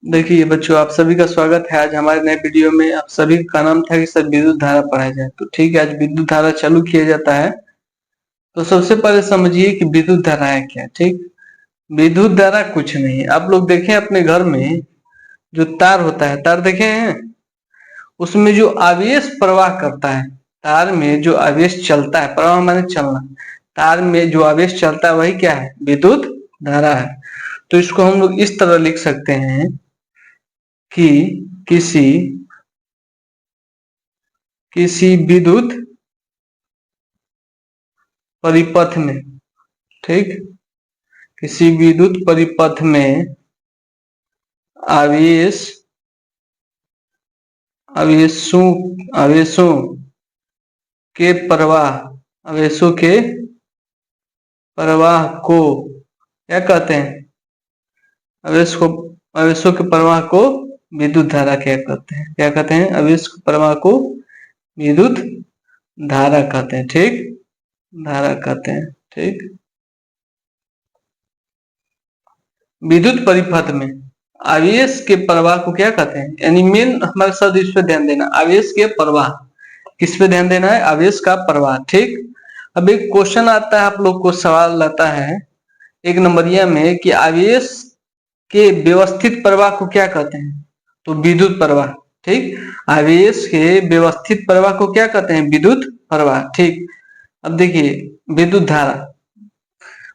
देखिए बच्चों, आप सभी का स्वागत है। आज हमारे नए वीडियो में आप सभी का नाम था कि सर विद्युत धारा पढ़ाया जाए। तो ठीक है, आज विद्युत धारा चालू किया जाता है। तो सबसे पहले समझिए कि विद्युत धारा है क्या। ठीक, विद्युत धारा कुछ नहीं है। आप लोग देखें अपने घर में जो तार होता है, तार देखे हैं, उसमें जो आवेश प्रवाह करता है, तार में जो आवेश चलता है, प्रवाह माने चलना, तार में जो आवेश चलता है वही क्या है, विद्युत धारा है। तो इसको हम लोग इस तरह लिख सकते हैं कि किसी किसी विद्युत परिपथ में, ठीक, किसी विद्युत परिपथ में आवेश आवेशों आवेशों के प्रवाह आवेशों के प्रवाह को क्या कहते हैं, आवेश को आवेशों के प्रवाह को विद्युत धारा क्या कहते हैं, क्या कहते हैं, आवेश के प्रवाह को विद्युत धारा कहते हैं। ठीक, धारा कहते हैं। ठीक, विद्युत परिपथ में आवेश के प्रवाह को क्या कहते हैं, यानी मेन हमारे शब्द इस पे ध्यान देना, आवेश के प्रवाह। किस पे ध्यान देना है, आवेश का प्रवाह। ठीक, अब एक क्वेश्चन आता है, आप लोग को सवाल आता है एक नंबरिया में कि आवेश के व्यवस्थित प्रवाह को क्या कहते हैं, तो विद्युत प्रवाह। ठीक, आवेश के व्यवस्थित प्रवाह को क्या कहते हैं, विद्युत प्रवाह। ठीक, अब देखिए विद्युत धारा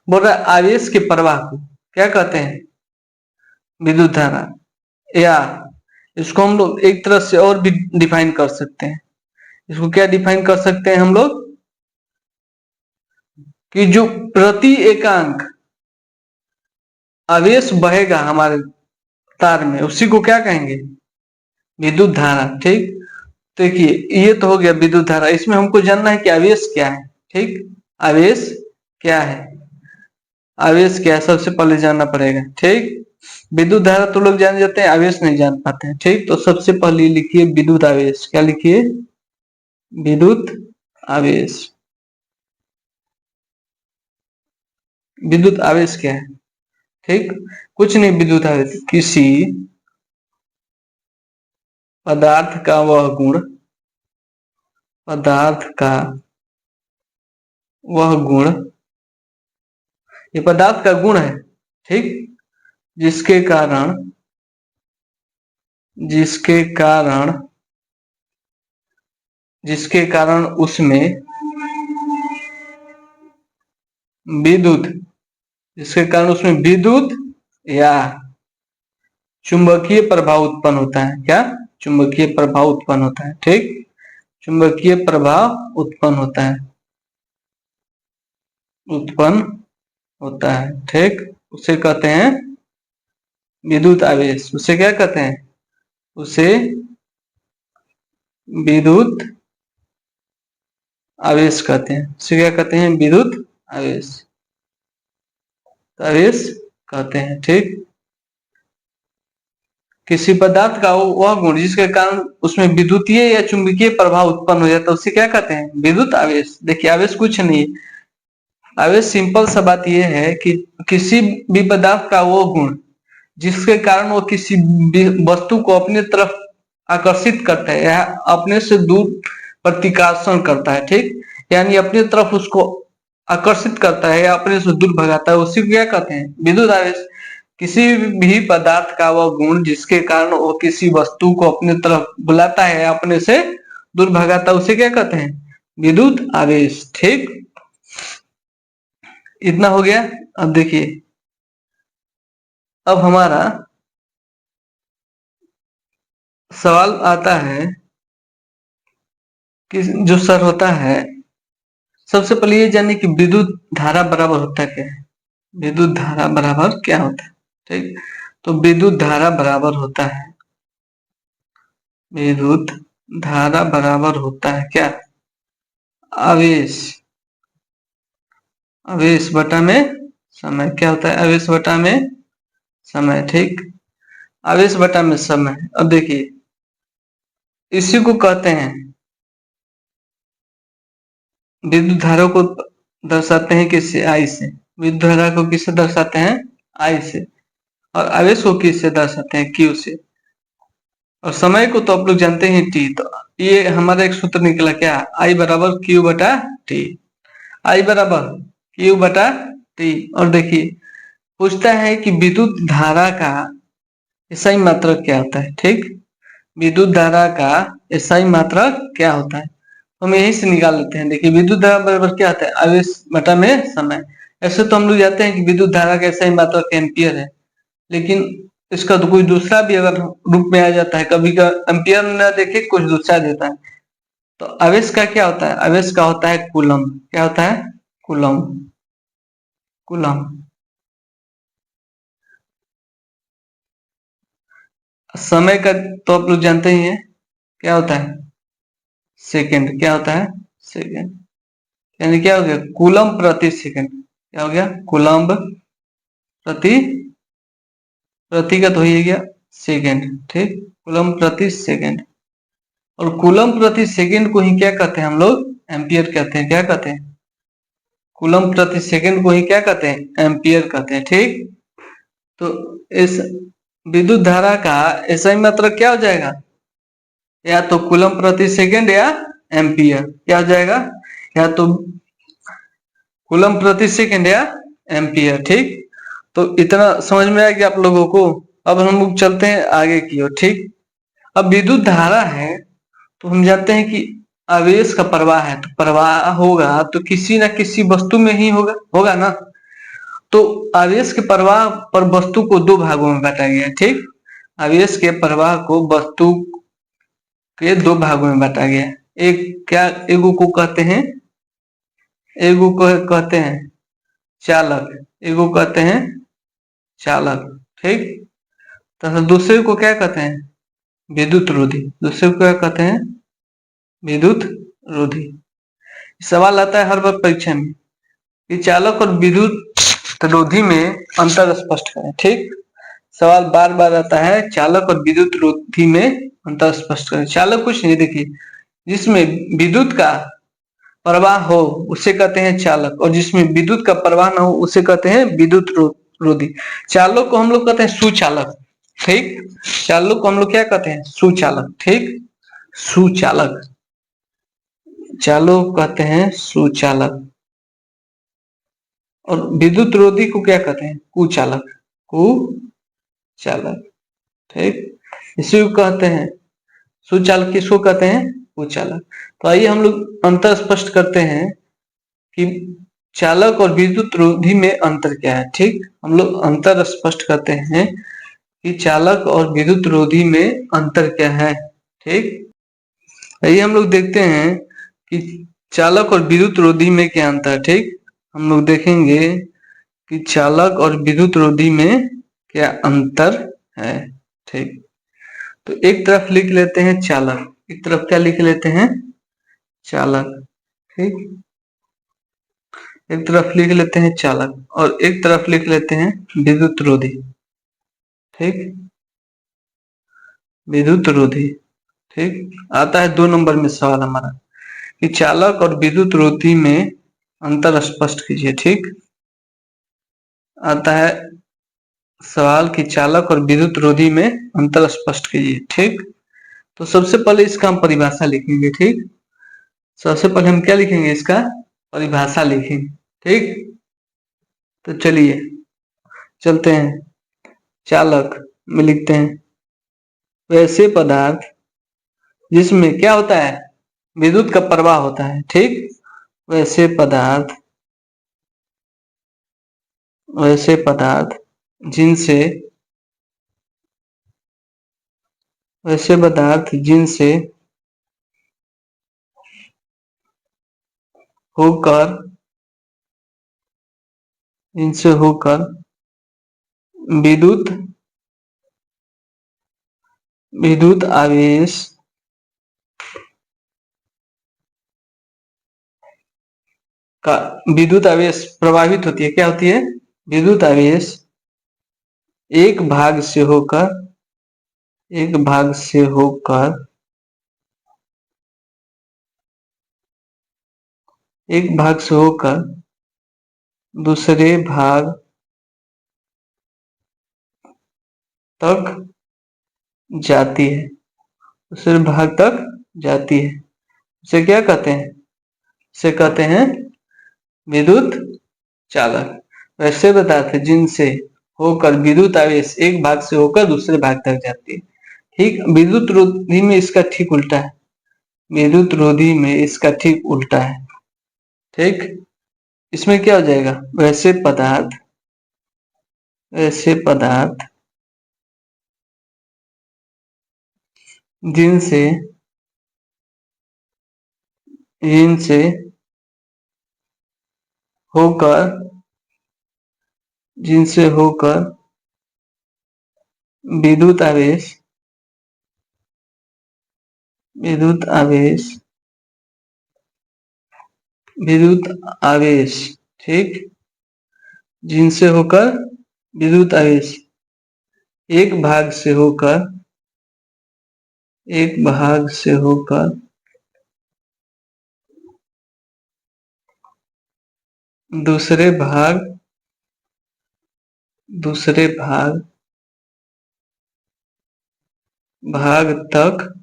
बोल रहा है आवेश के प्रवाह को क्या कहते हैं, विद्युत धारा। या इसको हम लोग एक तरह से और भी डिफाइन कर सकते हैं। इसको क्या डिफाइन कर सकते हैं हम लोग, कि जो प्रति एकांक आवेश बहेगा हमारे तार में उसी को क्या कहेंगे, विद्युत धारा। ठीक, तो देखिए ये तो हो गया विद्युत धारा। इसमें हमको जानना है कि आवेश क्या है। ठीक, आवेश क्या है, आवेश क्या है सबसे पहले जानना पड़ेगा। ठीक, विद्युत धारा तो लोग जान जाते हैं, आवेश नहीं जान पाते हैं। ठीक, तो सबसे पहले लिखिए विद्युत आवेश। क्या लिखिए, विद्युत आवेश। विद्युत आवेश क्या है, ठीक, कुछ नहीं, विद्युत आवेश किसी पदार्थ का वह गुण, पदार्थ का वह गुण, ये पदार्थ का गुण है। ठीक, जिसके कारण जिसके कारण जिसके कारण उसमें विद्युत जिसके कारण उसमें विद्युत या चुंबकीय प्रभाव उत्पन्न होता है। क्या, चुंबकीय प्रभाव उत्पन्न होता है। ठीक, चुंबकीय प्रभाव उत्पन्न होता है। ठीक, उसे कहते हैं विद्युत आवेश। उसे क्या कहते हैं, उसे विद्युत आवेश कहते हैं। उसे क्या कहते हैं, विद्युत आवेश आवेश कहते हैं। ठीक, किसी पदार्थ का वह गुण जिसके कारण उसमें विद्युतीय या चुंबकीय प्रभाव उत्पन्न हो जाता है उसे क्या कहते हैं, विद्युत आवेश। देखिए आवेश कुछ नहीं है, आवेश सिंपल सा बात यह है कि किसी भी पदार्थ का वो गुण जिसके कारण वो किसी वस्तु को अपने तरफ आकर्षित करता है या अपने से दूर प्रतिकर्षण करता है। ठीक, यानी अपनी तरफ उसको आकर्षित करता है या अपने से दूर भगाता है, उसी को क्या कहते हैं, विद्युत आवेश। किसी भी पदार्थ का वह गुण जिसके कारण वो किसी वस्तु को अपने तरफ बुलाता है या अपने से दूर भगाता है उसे क्या कहते हैं, विद्युत आवेश। ठीक, इतना हो गया। अब देखिए, अब हमारा सवाल आता है कि जो सर होता है, सबसे पहले ये जानिए कि विद्युत धारा बराबर होता क्या है, विद्युत धारा बराबर क्या होता है। ठीक, तो विद्युत धारा बराबर होता है, विद्युत धारा बराबर होता है क्या, आवेश आवेश बटा में समय। क्या होता है, आवेश बटा में समय। ठीक, आवेश बटा में समय। अब देखिए इसी को कहते हैं, विद्युत धारा को दर्शाते हैं किससे, आई से। विद्युत धारा को किससे दर्शाते हैं, आई से। और आवेश को किससे दर्शाते हैं, क्यू से। और समय को तो आप लोग जानते हैं टी, तो ये हमारा एक सूत्र निकला क्या, आई बराबर क्यू बटा टी, आई बराबर क्यू बटा टी। और देखिए पूछता है कि विद्युत धारा का एसआई मात्रक क्या होता है, ठीक, विद्युत धारा का एसआई मात्रक क्या होता है, हम यही से निकाल लेते हैं। देखिए विद्युत धारा बराबर क्या होता है, आवेश बटा में समय। ऐसे तो हम लोग जानते हैं कि विद्युत धारा का एसआई मात्रक एम्पियर है, लेकिन इसका तो कोई दूसरा भी अगर रूप में आ जाता है, कभी का एम्पियर न देखे कुछ दूसरा देता है, तो आवेश का क्या होता है, आवेश का होता है कूलम, क्या होता है, कूलम, कूलम। समय का तो आप लोग जानते ही हैं क्या होता है, सेकंड, क्या होता है, सेकंड, यानी क्या हो गया, कूलम प्रति सेकंड, क्या हो गया, कूलम प्रति, प्रति का तो ही गया सेकंड, ठीक, कूलम प्रति सेकंड। और कूलम प्रति सेकंड को ही क्या कहते हैं हम लोग, एम्पियर कहते हैं, क्या कहते हैं, कूलम प्रति सेकंड को ही क्या कहते हैं, एम्पियर कहते हैं, ठीक। तो इस विद्युत धारा का एसआई मात्रक क्या हो जाएगा, या तो कूलम प्रति सेकंड या एम्पियर, क्या हो जाएगा, या तो कूलम प्रति सेकंड या एम्पियर, ठीक। तो इतना समझ में आ गया आप लोगों को। अब हम लोग चलते हैं आगे की ओर, ठीक। अब विद्युत धारा है तो हम जानते हैं कि आवेश का प्रवाह है, तो प्रवाह होगा तो किसी ना किसी वस्तु में ही होगा, होगा ना। तो आवेश के प्रवाह पर वस्तु को दो भागों में बांटा गया है, ठीक, आवेश के प्रवाह को वस्तु के दो भागों में बांटा गया है। एक क्या, एगो को कहते हैं, एगो को कहते हैं चालक, एगो कहते हैं चालक, ठीक, तथा दूसरे को क्या कहते हैं, विद्युत रोधी, दूसरे को क्या कहते हैं, विद्युत रोधी। सवाल आता है हर बार परीक्षा में कि चालक और विद्युत रोधी में अंतर स्पष्ट करें, ठीक, सवाल बार बार आता है चालक और विद्युत रोधी में अंतर स्पष्ट करें। चालक कुछ नहीं, देखिए जिसमें विद्युत का प्रवाह हो उसे कहते हैं चालक, और जिसमें विद्युत का प्रवाह ना हो उसे कहते हैं विद्युत रोधी। चालक को हम लोग कहते हैं सुचालक, ठीक, चालक को हम लोग क्या कहते हैं, सुचालक, ठीक, सुचालक, चालक कहते हैं सुचालक। और विद्युत रोधी को क्या कहते हैं, कुचालक, कुचालक, ठीक, इसी को कहते हैं सुचालक, किसको कहते हैं, कुचालक। तो आइए हम लोग अंतर स्पष्ट करते हैं कि चालक और विद्युत रोधी में अंतर क्या है, ठीक, हम लोग अंतर स्पष्ट करते हैं कि चालक और विद्युत रोधी में अंतर क्या है, ठीक। आइए हम लोग देखते हैं कि चालक और विद्युत रोधी में क्या अंतर है, ठीक, हम लोग देखेंगे कि चालक और विद्युत रोधी में क्या अंतर है, ठीक। तो एक तरफ लिख लेते हैं चालक, एक तरफ क्या लिख लेते हैं, चालक, ठीक, एक तरफ लिख लेते हैं चालक और एक तरफ लिख लेते हैं विद्युत रोधी, ठीक, विद्युत रोधी, ठीक। आता है 2 नंबर में सवाल हमारा कि चालक और विद्युत रोधी में अंतर स्पष्ट कीजिए, ठीक। आता है सवाल कि चालक और विद्युत रोधी में अंतर स्पष्ट कीजिए, ठीक। तो सबसे पहले इसका हम परिभाषा लिखेंगे, ठीक, सबसे पहले हम क्या लिखेंगे, इसका परिभाषा लिखेंगे, ठीक। तो चलिए चलते हैं, चालक में लिखते हैं वैसे पदार्थ जिसमें क्या होता है, विद्युत का प्रवाह होता है, ठीक, वैसे पदार्थ, वैसे पदार्थ जिनसे, वैसे पदार्थ जिनसे होकर, जिनसे होकर विद्युत, विद्युत आवेश का, विद्युत आवेश प्रभावित होती है, क्या होती है, विद्युत आवेश एक भाग से होकर, एक भाग से होकर, एक भाग से होकर दूसरे भाग तक जाती है, दूसरे भाग तक जाती है। उसे क्या कहते हैं? उसे कहते हैं विद्युत चालक। वैसे बताते जिनसे होकर विद्युत आवेश एक भाग से होकर दूसरे भाग तक जाती है। ठीक, विद्युत रोधी में इसका ठीक उल्टा है। विद्युत रोधी में इसका ठीक उल्टा है। ठीक, इसमें क्या हो जाएगा? वैसे पदार्थ जिनसे जिनसे होकर विद्युत आवेश ठीक, जिनसे होकर विद्युत आवेश एक भाग से होकर दूसरे भाग तक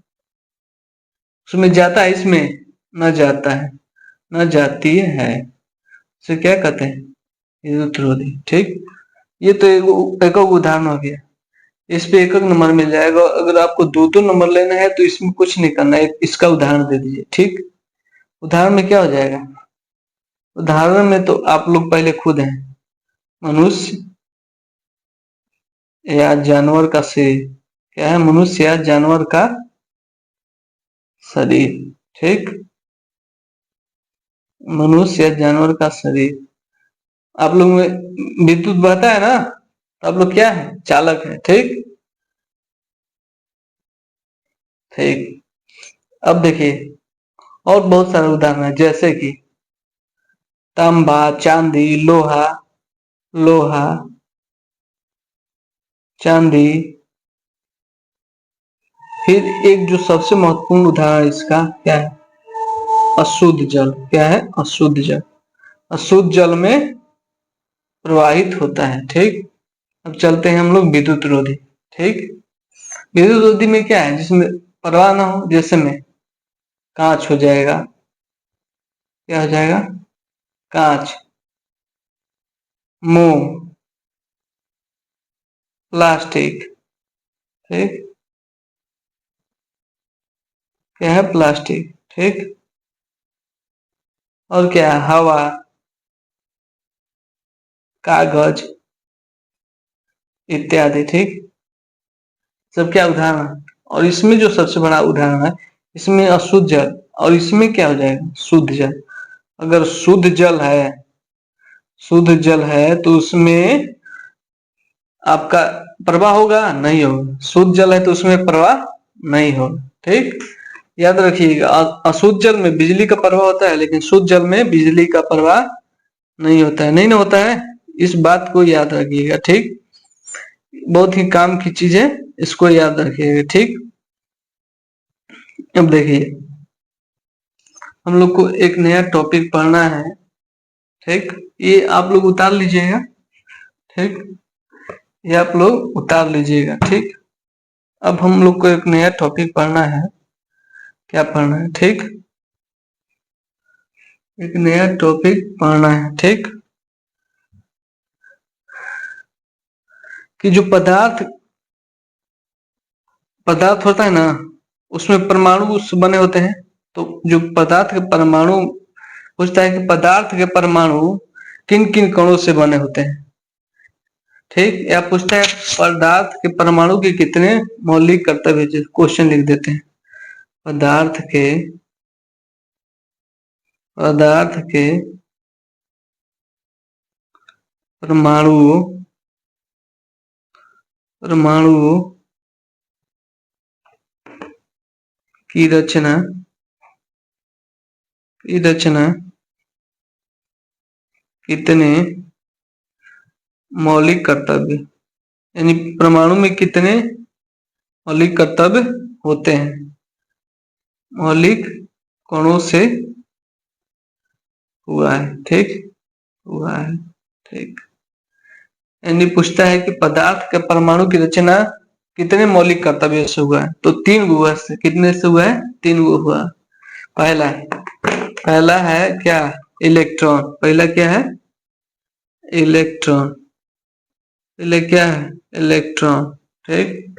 उसमें जाता है, इसमें न जाता है, न जाती है, इसे क्या कहते हैं? विद्युत रोधी। ठीक, ये तो एक उदाहरण हो गया। इस पे एक नंबर मिल जाएगा। अगर आपको दो दो नंबर लेना है तो इसमें कुछ नहीं करना है, इसका उदाहरण दे दीजिए। ठीक, उदाहरण में क्या हो जाएगा? उदाहरण में तो आप लोग पहले खुद हैं, मनुष्य या जानवर का शरीर। क्या है? मनुष्य या जानवर का शरीर। ठीक, मनुष्य या जानवर का शरीर। आप लोग में विद्युत बहता है ना, तो आप लोग क्या है? चालक है। ठीक, ठीक। अब देखिए और बहुत सारे उदाहरण है, जैसे कि तांबा, चांदी, लोहा, चांदी। फिर एक जो सबसे महत्वपूर्ण उदाहरण इसका क्या है? अशुद्ध जल। क्या है? अशुद्ध जल। अशुद्ध जल में प्रवाहित होता है। ठीक, अब चलते हैं हम लोग विद्युत रोधी। ठीक, विद्युत रोधी में क्या है? जिसमें प्रवाह ना हो, जैसे में कांच हो जाएगा। क्या हो जाएगा? कांच, मोम, प्लास्टिक। ठीक, क्या है? प्लास्टिक। ठीक, और क्या है? हवा, कागज इत्यादि। ठीक, सब क्या उदाहरण है। और इसमें जो सबसे बड़ा उदाहरण है, इसमें अशुद्ध जल, और इसमें क्या हो जाएगा? शुद्ध जल। अगर शुद्ध जल है तो उसमें आपका प्रवाह होगा? नहीं होगा। शुद्ध जल है तो उसमें प्रवाह नहीं होगा। ठीक, याद रखिएगा। अशुद्ध जल में बिजली का प्रवाह होता है, लेकिन शुद्ध जल में बिजली का प्रवाह नहीं होता है। नहीं ना होता है, इस बात को याद रखिएगा। ठीक, बहुत ही काम की चीज है, इसको याद रखिएगा। ठीक, अब देखिए हम लोग को एक नया टॉपिक पढ़ना है। ठीक, ये आप लोग उतार लीजिएगा। ठीक, ये आप लोग उतार लीजिएगा। ठीक, अब हम लोग को एक नया टॉपिक पढ़ना है। क्या पढ़ना है? ठीक, एक नया टॉपिक पढ़ना है। ठीक, कि जो पदार्थ होता है ना, उसमें परमाणु बने होते हैं। तो जो पदार्थ के परमाणु पूछता है कि पदार्थ के परमाणु किन किन कणों से बने होते हैं। ठीक, या पूछता है पदार्थ के परमाणु के कितने मौलिक कर्तव्य। क्वेश्चन लिख देते हैं। पदार्थ के परमाणु की रचना कितने मौलिक कर्तव्य, यानी परमाणु में कितने मौलिक कर्तव्य होते हैं, मौलिक कणों से हुआ है। ठीक, हुआ है। ठीक, यानी पूछता है कि पदार्थ के परमाणु की रचना कितने मौलिक कर्तव्य से हुआ है? तो 3 हुआ से। कितने से हुआ है? 3 हुआ। पहला पहला है क्या? इलेक्ट्रॉन। पहला क्या है? इलेक्ट्रॉन। पहले क्या है? इलेक्ट्रॉन। ठीक।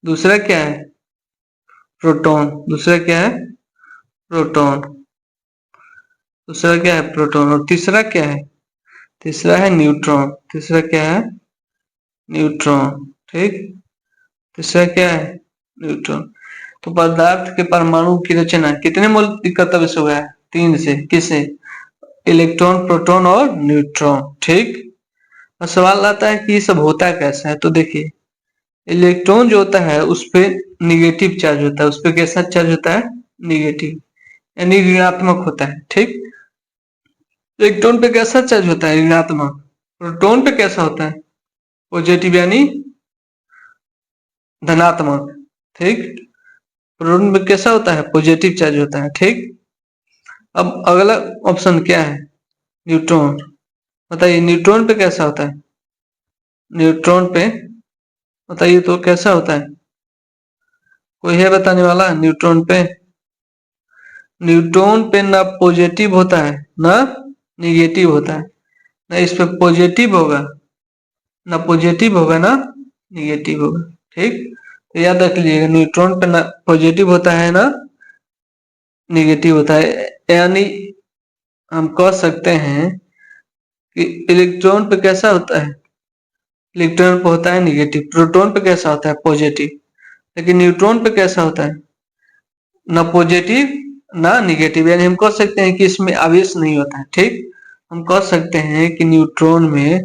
दूसरा क्या है? प्रोटॉन। दूसरा क्या है? प्रोटॉन। दूसरा क्या है? प्रोटॉन। और तीसरा क्या है? तीसरा है न्यूट्रॉन। तीसरा क्या है? न्यूट्रॉन। ठीक। तीसरा क्या है? न्यूट्रॉन। तो पदार्थ के परमाणु की रचना कितने मौलिक कर्तव्य से हुआ है? 3 से। किससे? इलेक्ट्रॉन, प्रोटॉन और न्यूट्रॉन। ठीक। और सवाल आता है कि ये सब होता कैसा है? तो देखिए, इलेक्ट्रॉन जो होता है उस पे निगेटिव चार्ज होता है। उस पे कैसा चार्ज होता है? निगेटिव, यानी ऋणात्मक होता है। ठीक। इलेक्ट्रॉन पे कैसा चार्ज होता है? ऋणात्मक। प्रोटॉन पे कैसा होता है? पॉजिटिव, यानी धनात्मक। ठीक। प्रोटॉन पे कैसा होता है? पॉजिटिव चार्ज होता है। ठीक। अब अगला ऑप्शन क्या है? न्यूट्रॉन। बताइए न्यूट्रॉन पे कैसा होता है? न्यूट्रॉन पे बताइए तो कैसा होता है? कोई है बताने वाला? न्यूट्रॉन पे, न्यूट्रॉन पे ना पॉजिटिव होता है ना निगेटिव होता है। ना इस पे पॉजिटिव होगा, ना पॉजिटिव होगा, ना निगेटिव होगा। ठीक। तो याद रख लीजिएगा, न्यूट्रॉन पे ना पॉजिटिव होता है ना निगेटिव होता है। यानी हम कह सकते हैं कि इलेक्ट्रॉन पे कैसा होता है? इलेक्ट्रॉन पे होता है निगेटिव। प्रोटॉन पे कैसा होता है? पॉजिटिव। लेकिन न्यूट्रॉन पे कैसा होता है? ना पॉजिटिव ना निगेटिव। यानी हम कह सकते हैं कि इसमें आवेश नहीं होता है। ठीक। हम कह सकते हैं कि न्यूट्रॉन में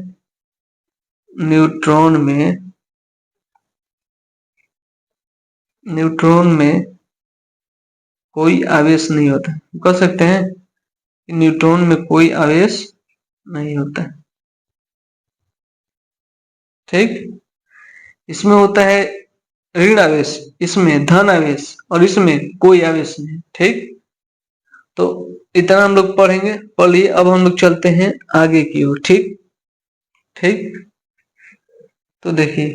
कोई आवेश नहीं होता है। हम कह सकते हैं कि न्यूट्रॉन में कोई आवेश नहीं होता है। ठीक। इसमें होता है ऋण आवेश, इसमें धन आवेश, और इसमें कोई आवेश नहीं। ठीक। तो इतना हम लोग पढ़ेंगे। पढ़िए, अब हम लोग चलते हैं आगे की ओर। ठीक। ठीक। तो देखिए,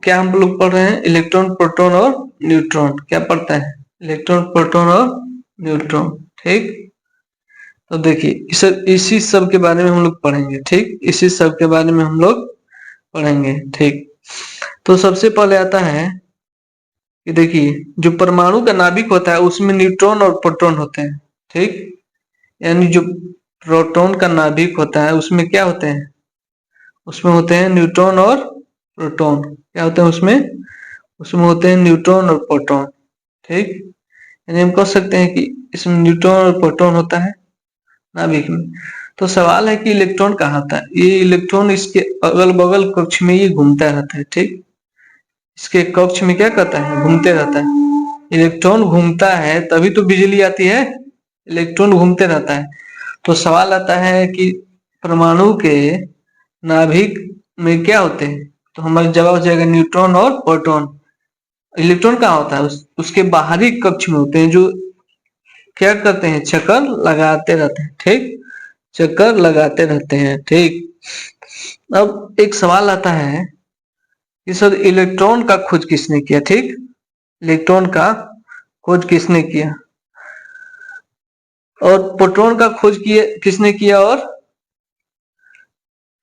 क्या हम लोग पढ़ रहे हैं? इलेक्ट्रॉन, प्रोटॉन और न्यूट्रॉन। क्या पढ़ता है? इलेक्ट्रॉन, प्रोटॉन और न्यूट्रॉन। ठीक। तो देखिए, इसी सब के बारे में हम लोग पढ़ेंगे। ठीक। इसी सब के बारे में हम लोग पढ़ेंगे। ठीक। तो सबसे पहले आता है कि देखिए, जो परमाणु का नाभिक होता है उसमें न्यूट्रॉन और प्रोटॉन होते हैं। ठीक। यानी जो प्रोटॉन का नाभिक होता है उसमें क्या होते हैं? उसमें होते हैं न्यूट्रॉन और प्रोटॉन। क्या होते हैं उसमें? उसमें होते हैं न्यूट्रॉन और प्रोटॉन। ठीक। यानी हम कह सकते हैं कि इसमें न्यूट्रॉन और प्रोटॉन होता है नाभिक में। तो सवाल है कि इलेक्ट्रॉन कहाँ था? ये इलेक्ट्रॉन इसके अगल बगल कक्ष में ये घूमता रहता है। ठीक। इसके कक्ष में क्या करता है? घूमते रहता है। इलेक्ट्रॉन घूमता है तभी तो बिजली आती है। इलेक्ट्रॉन घूमते रहता है। तो सवाल आता है कि परमाणु के नाभिक में क्या होते हैं? तो हमारा जवाब हो जाएगा न्यूट्रॉन और प्रोटॉन। इलेक्ट्रॉन कहाँ होता है? उसके बाहरी कक्ष में होते हैं, जो क्या करते हैं? चक्कर लगाते रहते हैं। ठीक। चक्कर लगाते रहते हैं। ठीक। अब एक सवाल आता है कि सर इलेक्ट्रॉन का खोज किसने किया? ठीक। इलेक्ट्रॉन का खोज किसने किया? और प्रोटॉन का खोज किया किसने किया? और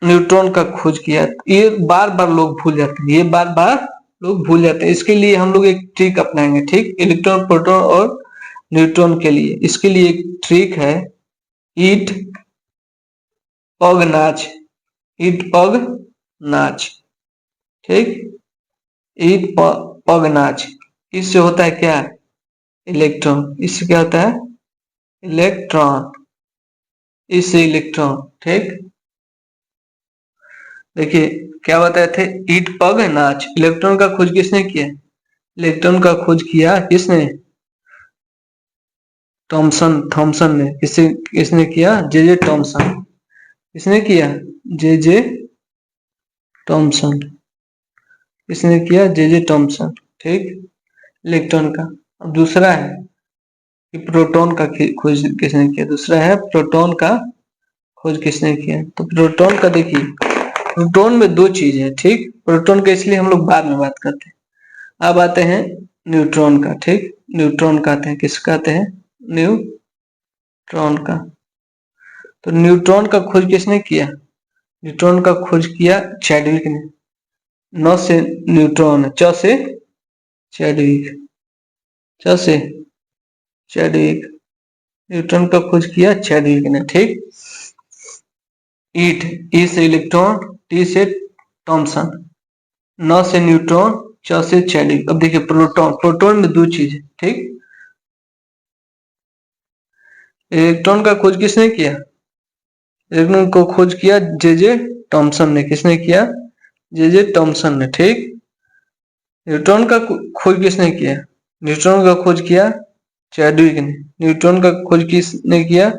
न्यूट्रॉन का खोज किया। ये बार बार लोग भूल जाते हैं, ये बार बार लोग भूल जाते हैं। इसके लिए हम लोग एक ट्रिक अपनाएंगे। ठीक। इलेक्ट्रॉन, प्रोटॉन और न्यूट्रॉन के लिए इसके लिए एक ट्रिक है, ईट पग नाच। ईट पग नाच। ठीक। ईट पग नाच। इससे होता है क्या? इलेक्ट्रॉन। इससे क्या होता है? इलेक्ट्रॉन। इससे इलेक्ट्रॉन। ठीक। देखिए, क्या बताए थे? ईट पग नाच। इलेक्ट्रॉन का खोज किसने किया? इलेक्ट्रॉन का खोज किया किसने? थॉमसन ने। किसने किया? J Thomson. किसने किया? J Thomson. किसने किया? J Thomson. ठीक। इलेक्ट्रॉन का। अब दूसरा है कि प्रोटॉन का खोज किसने किया? दूसरा है प्रोटॉन का खोज किसने किया? तो प्रोटॉन का देखिए, प्रोटॉन में 2 चीज है। ठीक। प्रोटॉन का इसलिए हम लोग बाद में बात करते हैं। अब आते हैं न्यूट्रॉन का। ठीक, न्यूट्रॉन कहते हैं, किस कहते हैं? न्यूट्रॉन का। तो न्यूट्रॉन का खोज किसने किया? न्यूट्रॉन का खोज किया चैडविक ने। न से न्यूट्रॉन है, च से चैडविक, च से चैडविक। न्यूट्रॉन का खोज किया चैडविक ने। ठीक, ईट, ई से इलेक्ट्रॉन, टी से थॉमसन, न से न्यूट्रॉन, च से चैडविक। अब देखिए प्रोटॉन, प्रोटॉन में दो चीज है। ठीक, इलेक्ट्रॉन का खोज किसने किया? इलेक्ट्रॉन को खोज किया जे थॉमसन ने। किसने किया? जे थॉमसन ने। ठीक, न्यूट्रॉन का खोज किसने किया? न्यूट्रॉन का खोज किया चैडविक ने। न्यूट्रॉन का खोज किसने किया?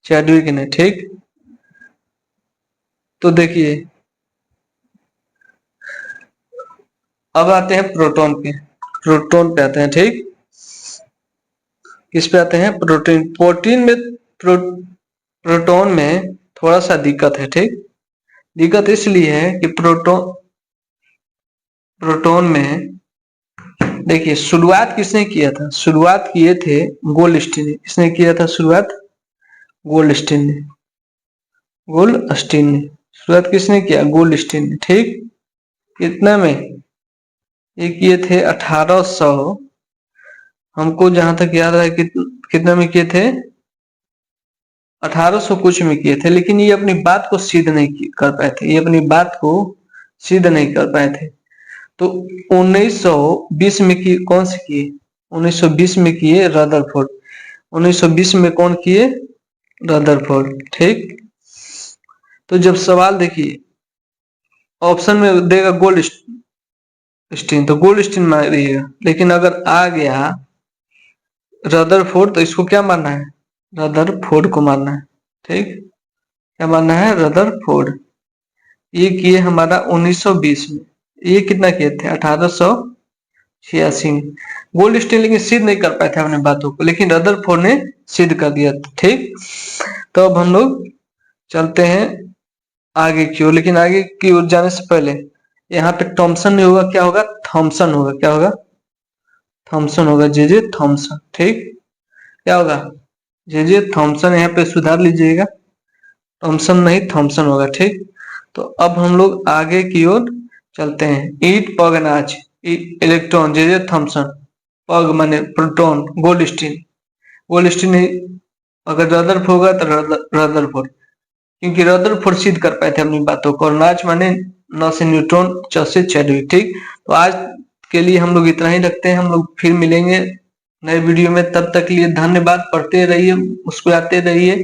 चैडविक ने। ठीक, तो देखिए अब आते हैं प्रोटॉन पे। प्रोटॉन पे आते हैं। ठीक, किस पे आते हैं? प्रोटीन। प्रोटीन में प्रोटॉन में थोड़ा सा दिक्कत है। ठीक, दिक्कत इसलिए है कि प्रोटॉन में देखिए शुरुआत किसने किया था? शुरुआत किए थे गोल्डस्टीन ने। किसने किया था शुरुआत? गोल्डस्टीन ने। गोल्डस्टीन ने शुरुआत किसने किया? गोल्डस्टीन ने। ठीक, कितना में? ये किए थे 1800, हमको जहां तक याद है कितना में किए थे? 1800 कुछ में किए थे। लेकिन ये अपनी बात को सिद्ध नहीं कर पाए थे। ये अपनी बात को सिद्ध नहीं कर पाए थे। तो 1920 में की कौन से किए? 1920 में किए रदरफोर्ड। 1920 में कौन किए? रदरफोर्ड। ठीक, तो जब सवाल देखिए ऑप्शन में देगा गोल्ड स्टीन, तो गोल्ड स्टीन मारिएगा। लेकिन अगर आ गया रदरफोर्ड तो इसको क्या मानना है? रदरफोर्ड को मानना है। ठीक, क्या मानना है? रदरफोर्ड। ये किए हमारा 1920 में। ये कितना किए थे? 1886 में। गोल्ड स्टीन लेकिन सिद्ध नहीं कर पाए थे अपने बातों को, लेकिन रदरफोर्ड ने सिद्ध कर दिया। ठीक, तो अब हम लोग चलते हैं आगे की ओर। लेकिन आगे की ओर जाने से पहले यहाँ पे थॉमसन नहीं होगा, क्या होगा? थॉमसन होगा। क्या होगा? थॉमसन होगा, जे थॉमसन। ठीक, क्या होगा? J Thomson. यहाँ पे सुधार लीजिएगा, थॉमसन नहीं थॉमसन होगा। ठीक, तो अब हम लोग आगे की ओर चलते हैं। ईट पगनाच, इलेक्ट्रॉन जे थॉमसन, पग माने प्रोटॉन, गोल्डस्टीन। गोल्डस्टीन अगर रदरफोर्ड होगा तो रदरफोर्ड, क्योंकि रदरफोर्ड सिद्ध कर पाए थे अपनी बातों को। और नाच माने न से न्यूट्रॉन, च से चैडविक। ठीक, तो आज के लिए हम लोग इतना ही रखते हैं। हम लोग फिर मिलेंगे नए वीडियो में। तब तक के लिए धन्यवाद। पढ़ते रहिए, मुस्कुराते रहिए।